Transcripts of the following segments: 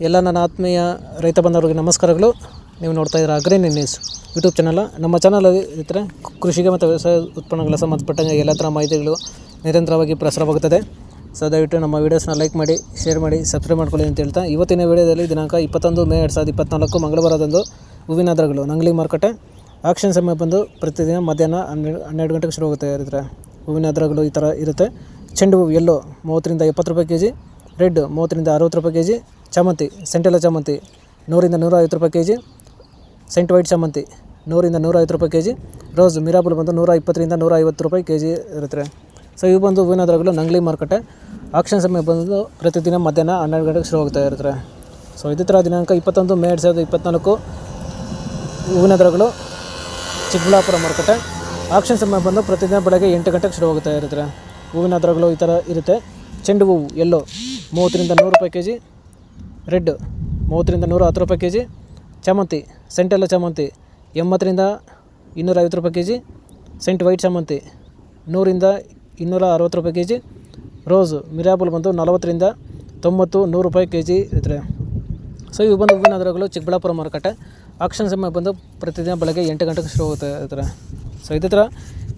ಎಲ್ಲ ನನ್ನ ಆತ್ಮೀಯ ರೈತ ಬಂಧುಗಳಿಗೆ ನಮಸ್ಕಾರಗಳು. ನೀವು ನೋಡ್ತಾ ಇದ್ದೀರಾ ಅಗ್ರಿನ್ ನ್ಯೂಸ್ ಯೂಟ್ಯೂಬ್ ಚಾನಲ್. ನಮ್ಮ ಚಾನಲಲ್ಲಿ ಇದ್ದರೆ ಕೃಷಿಗೆ ಮತ್ತು ವ್ಯವಸಾಯ ಉತ್ಪನ್ನಗಳ ಸಂಬಂಧಪಟ್ಟಂಗೆ ಎಲ್ಲ ಥರ ಮಾಹಿತಿಗಳು ನಿರಂತರವಾಗಿ ಪ್ರಸಾರವಾಗುತ್ತದೆ. ಸೊ ದಯವಿಟ್ಟು ನಮ್ಮ ವೀಡಿಯೋಸ್ನ ಲೈಕ್ ಮಾಡಿ, ಶೇರ್ ಮಾಡಿ, ಸಬ್ಸ್ಕ್ರೈಬ್ ಮಾಡ್ಕೊಳ್ಳಿ ಅಂತ ಹೇಳ್ತಾ, ಇವತ್ತಿನ ವೀಡಿಯೋದಲ್ಲಿ ದಿನಾಂಕ 21 ಮೇ 2024 ಮಂಗಳವಾರದಂದು ಹೂವಿನ ದರಗಳು ನಂಗ್ಲಿ ಮಾರುಕಟ್ಟೆ ಆಕ್ಷನ್ ಸಮಯ ಬಂದು ಪ್ರತಿದಿನ ಮಧ್ಯಾಹ್ನ 12 ಗಂಟೆಗೆ ಶುರುವಾಗುತ್ತೆ. ಇರುತ್ತೆ ಹೂವಿನ ದರಗಳು ಈ ಥರ ಇರುತ್ತೆ. ಚೆಂಡು ಹೂವು ಎಲ್ಲೋ 30ರಿಂದ 70 ರೂಪಾಯಿ kg, ರೆಡ್ 30ರಿಂದ 60 ರೂಪಾಯಿ kg, ಚಾಮಂತಿ ಸೆಂಟೆಲ್ಲ ಚಾಮಂತಿ 100ರಿಂದ 150 ರೂಪಾಯಿ kg, ಸೆಂಟ್ ವೈಟ್ ಚಾಮಂತಿ 100ರಿಂದ 150 ರೂಪಾಯಿ kg, ರೋಸ್ ಮಿರಾಬಲ್ ಬಂದು 120ರಿಂದ 150 ರೂಪಾಯಿ kg ಇರುತ್ತೆ. ಸೊ ಇವು ಬಂದು ಹೂವಿನ ದರಗಳು ನಂಗ್ಲಿ ಮಾರುಕಟ್ಟೆ ಆಕ್ಷನ್ ಸಮಯ ಬಂದು ಪ್ರತಿದಿನ ಮಧ್ಯಾಹ್ನ 12 ಗಂಟೆಗೆ ಶುರುವಾಗ್ತಾ ಇರ್ತಾರೆ. ಸೊ ಇದೇ ಥರ ದಿನಾಂಕ 21 ಮೇ 2024 ಹೂವಿನ ದರಗಳು ಚಿಕ್ಕಬಳ್ಳಾಪುರ ಮಾರುಕಟ್ಟೆ ಆಕ್ಷನ್ ಸಮಯ ಬಂದು ಪ್ರತಿದಿನ ಬೆಳಗ್ಗೆ 8 ಗಂಟೆಗೆ ಶುರುವಾಗುತ್ತಾ ಇರ್ತಾರೆ. ಹೂವಿನ ದರಗಳು ಈ ಥರ ಇರುತ್ತೆ. ಚೆಂಡು ಹೂವು ಎಲ್ಲೋ 30ರಿಂದ 100 ರೂಪಾಯಿ kg, ರೆಡ್ 30ರಿಂದ 110 ರೂಪಾಯಿ kg, ಚಾಮಂತಿ ಸೆಂಟೆಲ್ಲ ಚಾಮಂತಿ 80ರಿಂದ 250 ರೂಪಾಯಿ kg, ಸೆಂಟ್ ವೈಟ್ ಚಾಮಂತಿ 100ರಿಂದ 260 ರೂಪಾಯಿ kg, ರೋಸ್ ಮಿರಾಬಲ್ ಬಂದು 40ರಿಂದ 90-100 ರೂಪಾಯಿ kg ಇರುತ್ತೆ. ಸೊ ಇವು ಬಂದು ಹೂವಿನ ದರಗಳು ಚಿಕ್ಕಬಳ್ಳಾಪುರ ಮಾರುಕಟ್ಟೆ ಆಕ್ಷನ್ ಸಮಯ ಬಂದು ಪ್ರತಿದಿನ ಬೆಳಗ್ಗೆ 8 ಗಂಟೆಗೆ ಶುರುವಾಗುತ್ತೆ ಇರ್ತಾರೆ. ಸೊ ಇದೇ ಥರ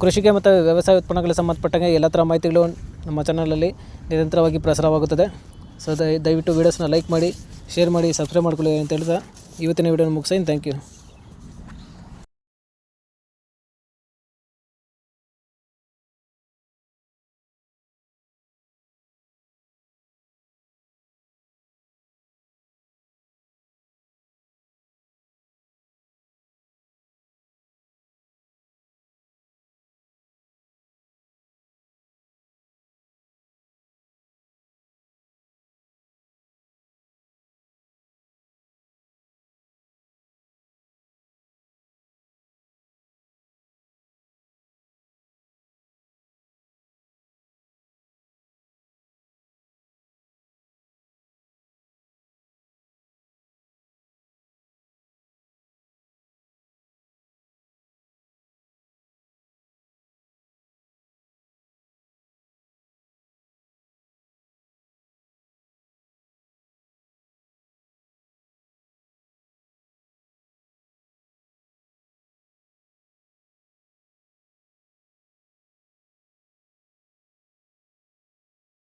ಕೃಷಿಗೆ ಮತ್ತು ವ್ಯವಸಾಯ ಉತ್ಪನ್ನಗಳಿಗೆ ಸಂಬಂಧಪಟ್ಟಂಗೆ ಎಲ್ಲ ಥರ ಮಾಹಿತಿಗಳು ನಮ್ಮ ಚಾನಲಲ್ಲಿ ನಿರಂತರವಾಗಿ ಪ್ರಸಾರವಾಗುತ್ತದೆ. ಸೊ ದಯವಿಟ್ಟು ವೀಡಿಯೋಸ್ನ ಲೈಕ್ ಮಾಡಿ, ಶೇರ್ ಮಾಡಿ, ಸಬ್ಸ್ಕ್ರೈಬ್ ಮಾಡ್ಕೊಳ್ಳಿ ಅಂತ ಹೇಳ್ತಾ ಇವತ್ತಿನ ವೀಡಿಯೋನ ಮುಗಿಸ್ತೀನಿ. Thank you.